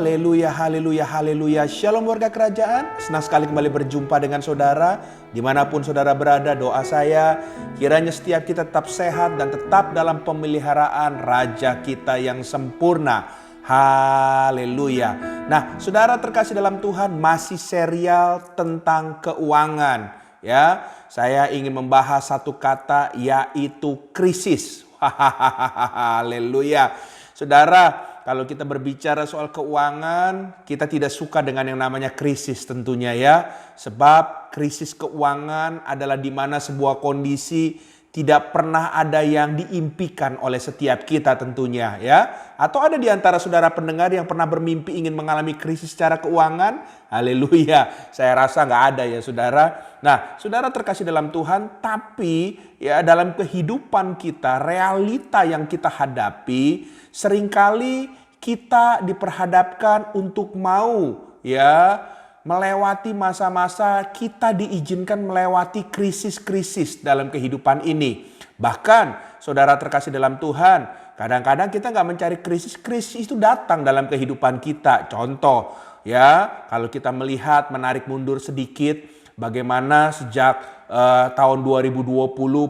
Haleluya, haleluya, haleluya. Shalom warga kerajaan. Senang sekali kembali berjumpa dengan saudara. Dimanapun saudara berada, doa saya kiranya setiap kita tetap sehat dan tetap dalam pemeliharaan Raja kita yang sempurna. Haleluya. Nah, saudara terkasih dalam Tuhan, masih serial tentang keuangan. Ya, saya ingin membahas satu kata, yaitu krisis. Haleluya. Saudara, kalau kita berbicara soal keuangan, kita tidak suka dengan yang namanya krisis tentunya ya. Sebab krisis keuangan adalah di mana sebuah kondisi tidak pernah ada yang diimpikan oleh setiap kita tentunya ya. Atau ada di antara saudara pendengar yang pernah bermimpi ingin mengalami krisis secara keuangan? Haleluya, saya rasa nggak ada ya saudara. Nah, saudara terkasih dalam Tuhan, tapi ya dalam kehidupan kita, realita yang kita hadapi, seringkali kita diperhadapkan untuk mau ya melewati masa-masa kita diizinkan melewati krisis-krisis dalam kehidupan ini. Bahkan saudara terkasih dalam Tuhan, kadang-kadang kita nggak mencari krisis-krisis itu datang dalam kehidupan kita. Contoh ya, kalau kita melihat menarik mundur sedikit, bagaimana sejak tahun 2020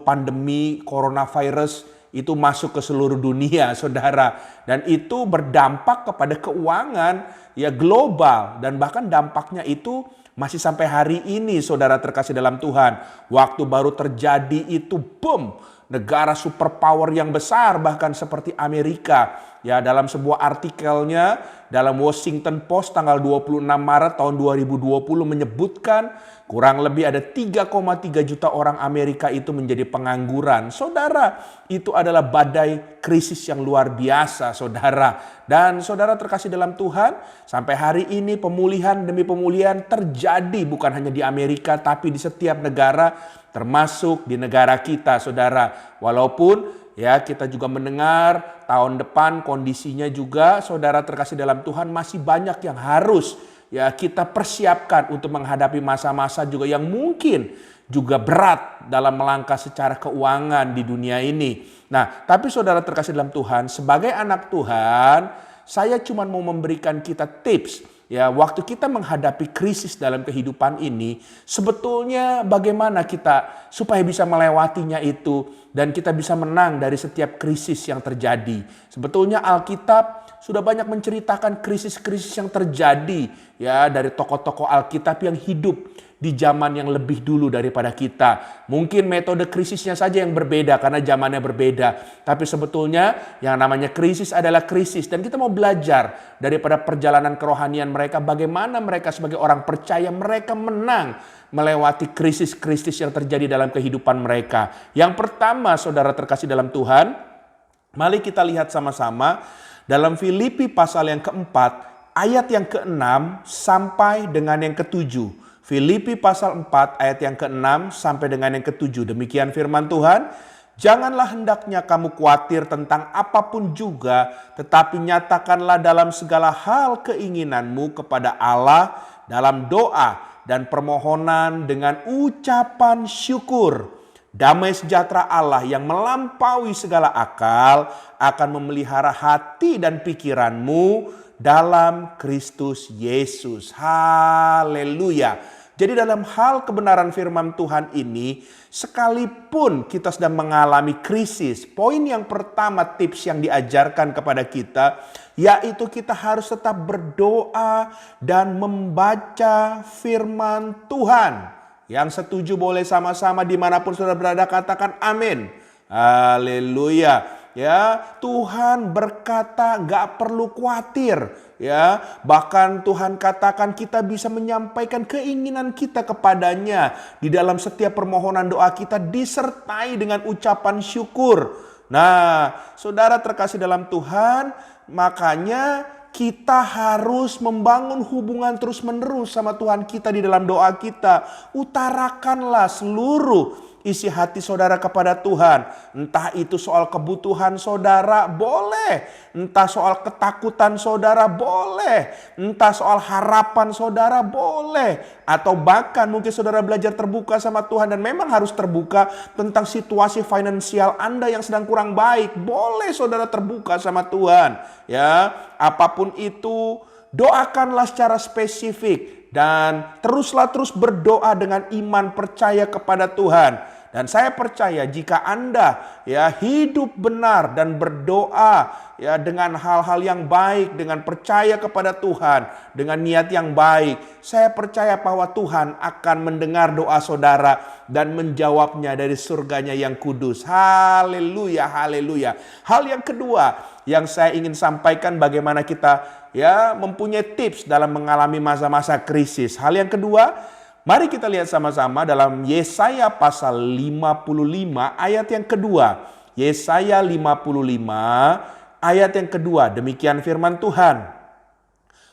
pandemi coronavirus itu masuk ke seluruh dunia saudara. Dan itu berdampak kepada keuangan ya global. Dan bahkan dampaknya itu masih sampai hari ini saudara terkasih dalam Tuhan. Waktu baru terjadi itu boom. Negara superpower yang besar bahkan seperti Amerika. Ya, dalam sebuah artikelnya dalam Washington Post tanggal 26 Maret tahun 2020 menyebutkan kurang lebih ada 3,3 juta orang Amerika itu menjadi pengangguran. Saudara, itu adalah badai krisis yang luar biasa saudara. Dan saudara terkasih dalam Tuhan, sampai hari ini pemulihan demi pemulihan terjadi bukan hanya di Amerika tapi di setiap negara, termasuk di negara kita saudara. Walaupun ya kita juga mendengar tahun depan kondisinya juga saudara terkasih dalam Tuhan masih banyak yang harus ya kita persiapkan untuk menghadapi masa-masa juga yang mungkin juga berat dalam melangkah secara keuangan di dunia ini. Nah, tapi saudara terkasih dalam Tuhan, sebagai anak Tuhan, saya cuma mau memberikan kita tips. Ya, waktu kita menghadapi krisis dalam kehidupan ini, sebetulnya bagaimana kita supaya bisa melewatinya itu dan kita bisa menang dari setiap krisis yang terjadi. Sebetulnya Alkitab sudah banyak menceritakan krisis-krisis yang terjadi ya dari tokoh-tokoh Alkitab yang hidup di zaman yang lebih dulu daripada kita. Mungkin metode krisisnya saja yang berbeda karena zamannya berbeda. Tapi sebetulnya yang namanya krisis adalah krisis. Dan kita mau belajar daripada perjalanan kerohanian mereka. Bagaimana mereka sebagai orang percaya mereka menang melewati krisis-krisis yang terjadi dalam kehidupan mereka. Yang pertama saudara terkasih dalam Tuhan, mari kita lihat sama-sama dalam Filipi pasal yang keempat ayat yang ke-6 sampai dengan yang ke-7. Filipi pasal 4 ayat yang ke-6 sampai dengan yang ke-7. Demikian firman Tuhan. Janganlah hendaknya kamu khawatir tentang apapun juga, tetapi nyatakanlah dalam segala hal keinginanmu kepada Allah dalam doa dan permohonan dengan ucapan syukur. Damai sejahtera Allah yang melampaui segala akal akan memelihara hati dan pikiranmu dalam Kristus Yesus. Haleluya. Jadi dalam hal kebenaran firman Tuhan ini, sekalipun kita sedang mengalami krisis, poin yang pertama tips yang diajarkan kepada kita, yaitu kita harus tetap berdoa dan membaca firman Tuhan. Yang setuju boleh sama-sama dimanapun saudara berada katakan amin. Haleluya. Ya, Tuhan berkata gak perlu khawatir. Ya, bahkan Tuhan katakan kita bisa menyampaikan keinginan kita kepadanya di dalam setiap permohonan doa kita disertai dengan ucapan syukur. Nah, saudara terkasih dalam Tuhan, makanya kita harus membangun hubungan terus-menerus sama Tuhan kita di dalam doa kita. Utarakanlah seluruh isi hati saudara kepada Tuhan. Entah itu soal kebutuhan saudara, boleh. Entah soal ketakutan saudara, boleh. Entah soal harapan saudara, boleh. Atau bahkan mungkin saudara belajar terbuka sama Tuhan dan memang harus terbuka tentang situasi finansial Anda yang sedang kurang baik. Boleh saudara terbuka sama Tuhan. Ya, apapun itu, doakanlah secara spesifik dan terus berdoa dengan iman percaya kepada Tuhan. Dan saya percaya jika Anda ya hidup benar dan berdoa ya dengan hal-hal yang baik, dengan percaya kepada Tuhan, dengan niat yang baik, saya percaya bahwa Tuhan akan mendengar doa saudara dan menjawabnya dari surganya yang kudus. Haleluya, haleluya. Hal yang kedua yang saya ingin sampaikan bagaimana kita ya mempunyai tips dalam mengalami masa-masa krisis. Hal yang kedua, mari kita lihat sama-sama dalam Yesaya pasal 55 ayat yang kedua. Yesaya 55 ayat yang kedua. Demikian firman Tuhan.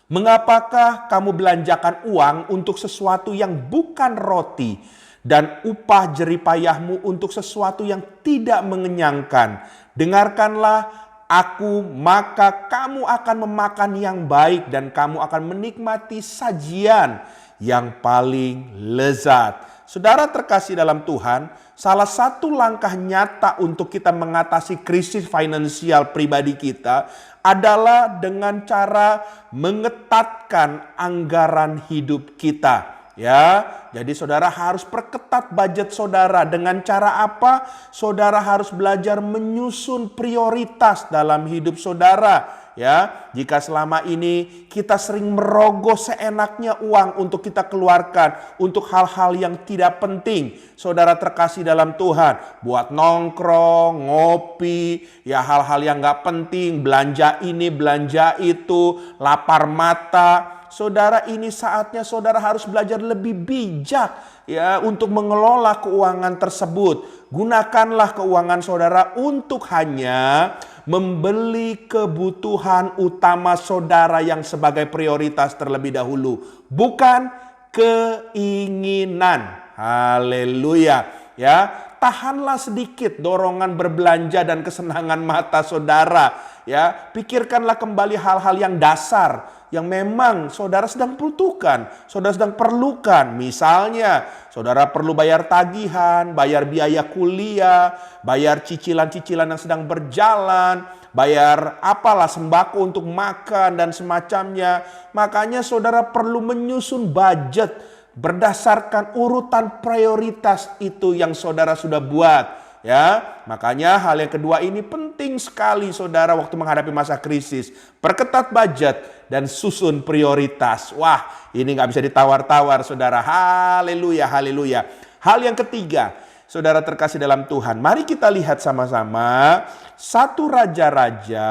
Mengapakah kamu belanjakan uang untuk sesuatu yang bukan roti dan upah jeripayahmu untuk sesuatu yang tidak mengenyangkan? Dengarkanlah aku, maka kamu akan memakan yang baik dan kamu akan menikmati sajian yang paling lezat. Saudara terkasih dalam Tuhan, salah satu langkah nyata untuk kita mengatasi krisis finansial pribadi kita adalah dengan cara mengetatkan anggaran hidup kita. Ya, jadi saudara harus perketat budget saudara. Dengan cara apa? Saudara harus belajar menyusun prioritas dalam hidup saudara. Ya, jika selama ini kita sering merogoh seenaknya uang untuk kita keluarkan untuk hal-hal yang tidak penting, saudara terkasih dalam Tuhan, buat nongkrong, ngopi, ya hal-hal yang gak penting, belanja ini, belanja itu, lapar mata. Saudara, ini saatnya saudara harus belajar lebih bijak ya untuk mengelola keuangan tersebut. Gunakanlah keuangan saudara untuk hanya membeli kebutuhan utama saudara yang sebagai prioritas terlebih dahulu, bukan keinginan. Haleluya. Ya, tahanlah sedikit dorongan berbelanja dan kesenangan mata saudara. Ya, pikirkanlah kembali hal-hal yang dasar yang memang saudara sedang butuhkan, saudara sedang perlukan. Misalnya, saudara perlu bayar tagihan, bayar biaya kuliah, bayar cicilan-cicilan yang sedang berjalan, bayar apalah sembako untuk makan dan semacamnya. Makanya saudara perlu menyusun budget berdasarkan urutan prioritas itu yang saudara sudah buat. Ya, makanya hal yang kedua ini penting sekali saudara waktu menghadapi masa krisis. Perketat budget dan susun prioritas. Wah, ini gak bisa ditawar-tawar saudara. Haleluya, haleluya. Hal yang ketiga, saudara terkasih dalam Tuhan, mari kita lihat sama-sama 1 Raja-Raja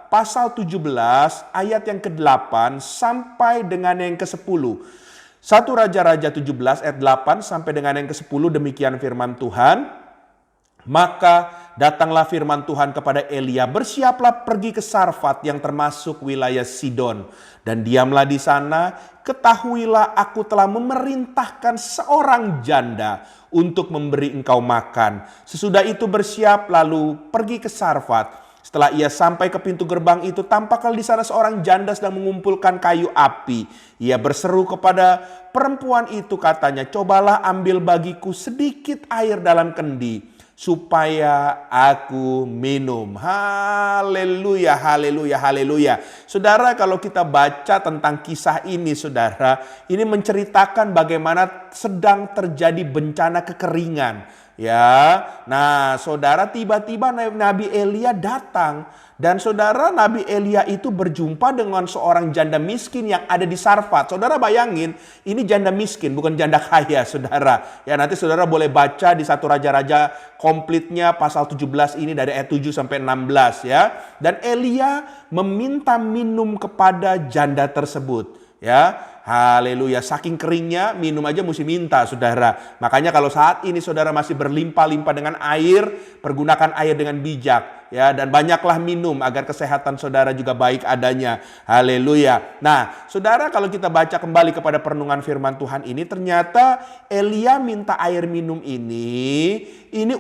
pasal 17 ayat yang ke-8 sampai dengan yang ke-10. 1 Raja-Raja 17 ayat 8 sampai dengan yang ke-10, demikian firman Tuhan. Maka datanglah firman Tuhan kepada Elia, bersiaplah pergi ke Sarfat yang termasuk wilayah Sidon, dan diamlah di sana. Ketahuilah aku telah memerintahkan seorang janda untuk memberi engkau makan. Sesudah itu bersiap lalu pergi ke Sarfat. Setelah ia sampai ke pintu gerbang itu, tampaklah di sana seorang janda sedang mengumpulkan kayu api. Ia berseru kepada perempuan itu, katanya, cobalah ambil bagiku sedikit air dalam kendi, supaya aku minum. Haleluya, haleluya, haleluya. Saudara, kalau kita baca tentang kisah ini, saudara, ini menceritakan bagaimana sedang terjadi bencana kekeringan. Ya, nah saudara, tiba-tiba Nabi Elia datang. Dan saudara, Nabi Elia itu berjumpa dengan seorang janda miskin yang ada di Sarfat. Saudara bayangin, ini janda miskin, bukan janda kaya, saudara. Ya, nanti saudara boleh baca di 1 Raja-Raja komplitnya pasal 17 ini dari ayat 7 sampai 16 ya. Dan Elia meminta minum kepada janda tersebut. Ya, haleluya. Saking keringnya minum aja mesti minta, saudara. Makanya kalau saat ini saudara masih berlimpah-limpah dengan air, pergunakan air dengan bijak. Ya, dan banyaklah minum agar kesehatan saudara juga baik adanya. Haleluya. Nah, saudara, kalau kita baca kembali kepada perenungan firman Tuhan ini, ternyata Elia minta air minum ini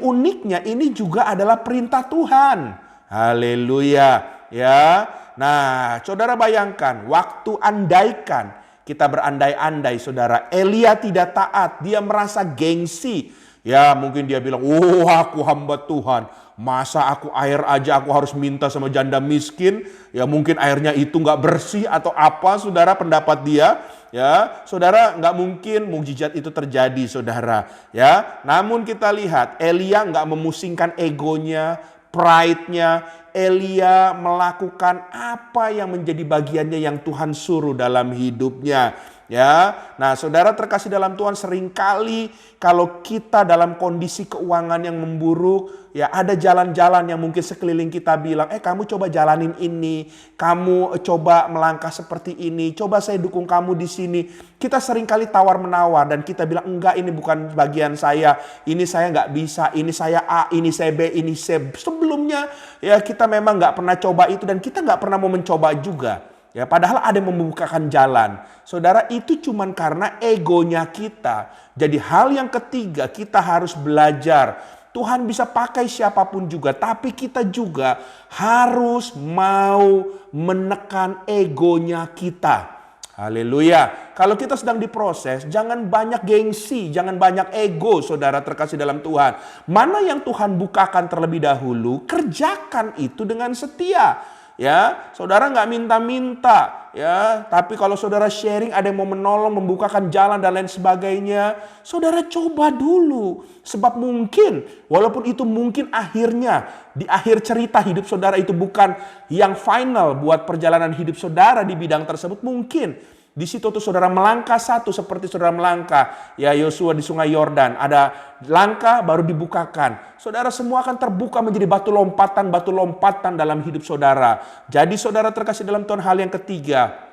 uniknya, ini juga adalah perintah Tuhan. Haleluya. Ya. Nah, saudara bayangkan, waktu andaikan kita berandai-andai, saudara, Elia tidak taat, dia merasa gengsi. Ya, mungkin dia bilang, "Oh, aku hamba Tuhan, masa aku air aja aku harus minta sama janda miskin? Ya, mungkin airnya itu nggak bersih atau apa," saudara, pendapat dia. Ya, saudara, nggak mungkin mukjizat itu terjadi, saudara. Ya, namun kita lihat Elia nggak memusingkan egonya, pride-nya. Elia melakukan apa yang menjadi bagiannya yang Tuhan suruh dalam hidupnya. Ya, nah saudara terkasih dalam Tuhan, seringkali kalau kita dalam kondisi keuangan yang memburuk, ya ada jalan-jalan yang mungkin sekeliling kita bilang, kamu coba jalanin ini, kamu coba melangkah seperti ini, coba saya dukung kamu di sini. Kita seringkali tawar-menawar dan kita bilang, enggak, ini bukan bagian saya, ini saya nggak bisa, ini saya A, ini saya B, ini C. Sebelumnya ya kita memang nggak pernah coba itu dan kita nggak pernah mau mencoba juga. Ya, padahal ada yang membukakan jalan. Saudara, itu cuman karena egonya kita. Jadi hal yang ketiga, kita harus belajar. Tuhan bisa pakai siapapun juga, tapi kita juga harus mau menekan egonya kita. Haleluya. Kalau kita sedang diproses, jangan banyak gengsi, jangan banyak ego, saudara terkasih dalam Tuhan. Mana yang Tuhan bukakan terlebih dahulu, kerjakan itu dengan setia. Ya, saudara nggak minta-minta, ya. Tapi kalau saudara sharing, ada yang mau menolong, membukakan jalan dan lain sebagainya, saudara coba dulu. Sebab mungkin, walaupun itu mungkin akhirnya, di akhir cerita hidup saudara itu bukan yang final buat perjalanan hidup saudara di bidang tersebut, mungkin di situ tuh saudara melangkah satu seperti saudara melangkah ya Yosua di sungai Yordan. Ada langkah baru dibukakan. Saudara, semua akan terbuka menjadi batu lompatan dalam hidup saudara. Jadi saudara terkasih dalam Tuhan, hal yang ketiga,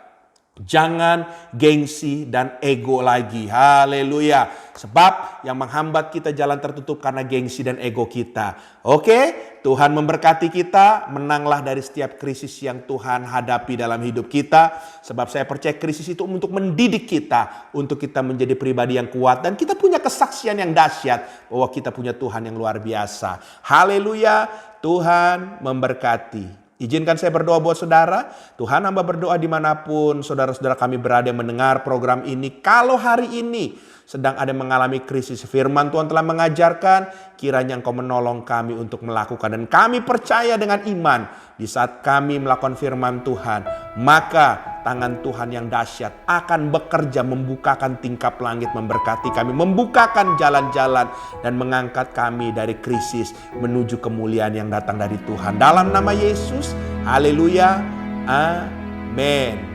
jangan gengsi dan ego lagi. Haleluya. Sebab yang menghambat kita jalan tertutup karena gengsi dan ego kita. Oke, Tuhan memberkati kita. Menanglah dari setiap krisis yang Tuhan hadapi dalam hidup kita. Sebab saya percaya krisis itu untuk mendidik kita, untuk kita menjadi pribadi yang kuat. Dan kita punya kesaksian yang dahsyat bahwa kita punya Tuhan yang luar biasa. Haleluya. Tuhan memberkati. Izinkan saya berdoa buat saudara. Tuhan, hamba berdoa dimanapun saudara-saudara kami berada yang mendengar program ini. Kalau hari ini sedang ada mengalami krisis, firman Tuhan telah mengajarkan, kiranya Engkau menolong kami untuk melakukan. Dan kami percaya dengan iman, di saat kami melakukan firman Tuhan, maka tangan Tuhan yang dahsyat akan bekerja membukakan tingkap langit, memberkati kami, membukakan jalan-jalan, dan mengangkat kami dari krisis menuju kemuliaan yang datang dari Tuhan. Dalam nama Yesus, haleluya, amin.